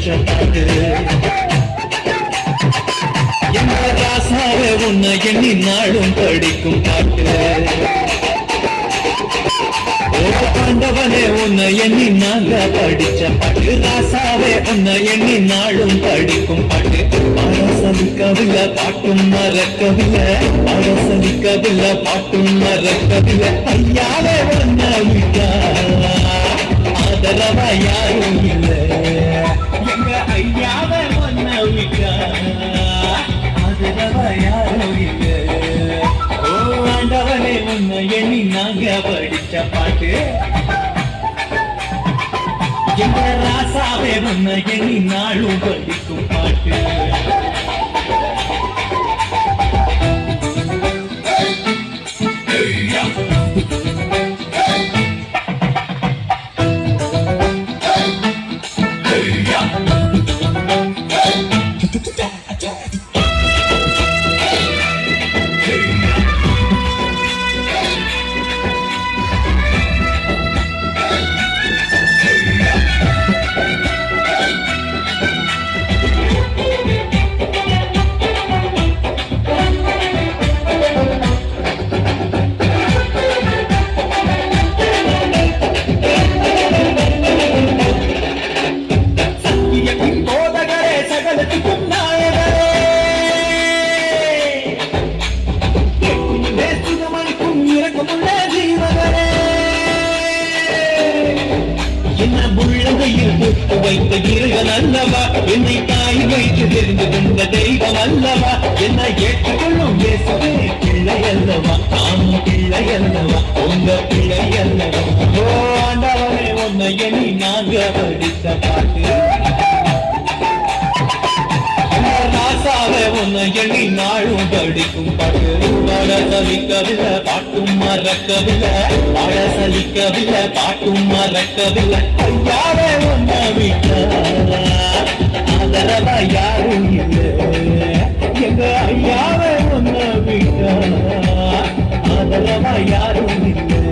படிச்ச பாட்டு எங்க ராசாவே உன்னை எண்ணி நாளும் படிக்கும் பாட்டு பாண்டவனே உன்னை எண்ணி நாங்க படிச்ச பாட்டு ராசாவே உன்னை எண்ணி நாளும் படிக்கும் பாட்டு பாடசலிக்கவில்லை பாட்டும் மறக்கவில்லை பாடசலிக்கவில்லை பாட்டும் மறக்கவில்லை ஐயாவே உன்னை விட்டா ஆதரவா யாரும் இல்லை எங்க ஐயாவே உன்னை விட்டா ஆதரவா யாரும் இல்லை ஆண்டவனே உன்னை எண்ணி நாங்க படிச்ச பாட்டு எங்க ராசாவே உன்னை எண்ணி நாளும் படிக்கும் பாட்டு என்ன முள்ளங்கையில் போட்டு வைத்த இருகள் அல்லவா என்னை தாய் வைத்து தெரிந்து கொண்ட தெய்வம் அல்லவா என்ன ஏற்றுக்கொள்ளும் இயேசுவே பிள்ளை அல்லவா நானும் பிள்ளை அல்லவா உங்க பிள்ளை அல்லவா ஓ ஆண்டவனே உன்னை எண்ணி நாங்க படித்த பாட்டு ராசாவே உன்னை எண்ணி நாளும் படிக்கும் பாட்டு பாடசலிக்கவில்லை பாட்டும் மறக்கவில்லை பாடசலிக்கவில்லை பாட்டும் மறக்கவில்லை ஐயாவே உன்னை விட்டா ஆதரவா யாரும் இல்லை எங்க ஐயாவே உன்னை விட்டா ஆதரவா யாரும் இல்லை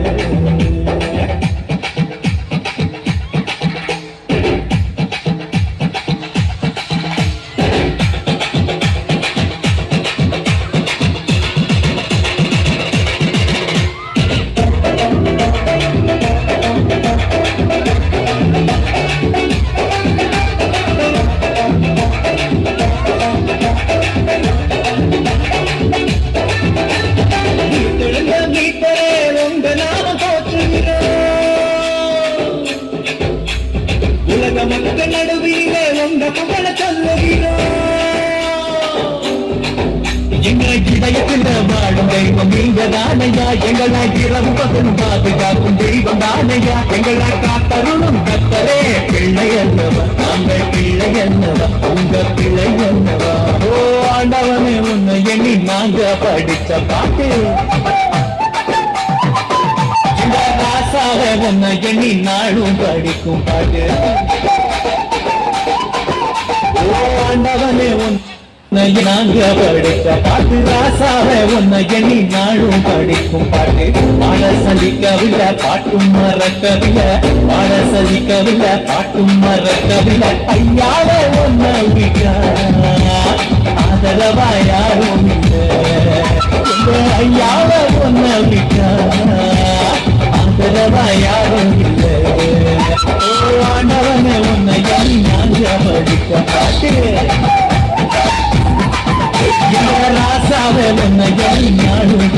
மக்கள் நடுவிலே உங்க புகழ சொல்லுகிறோம் எங்களை இதயத்தில் வாழும் தெய்வம் நீங்க தானையா எங்களை இரவு பகலும் பாதுகாக்கும் தெய்வம் தானையா எங்களை காத்தருளும் கத்தரே பிள்ளை அல்லவா நாங்கள் பிள்ளை அல்லவா உங்க பிள்ளை அல்லவா ஓ ஆண்டவனே உன்னை எண்ணி நாங்க படிச்ச பாட்டு ராசாவே உன்னை எண்ணி நாளும் படிக்கும் பாட்டு ஆண்டவனே உன்னை நாங்க படித்த பாட்டு ராசாவே உன்னை எண்ணி நாளும் படிக்கும் பாட்டு பாடசலிக்கவில்லை பாட்டும் மறக்கவில்லை பாடசலிக்கவில்லை பாட்டும் மறக்கவில்லை ஐயாவே உன்னை விட்டா ஆதரவா யாரும் இல்லை ஐயாவே உன்னை விட்டா ஆதரவா யாரும் இல்லை ஆண்டவனே உன்னை எண்ணி நாங்க படித்த பாட்டு ராசாவே உன்னை எண்ணி நாளும்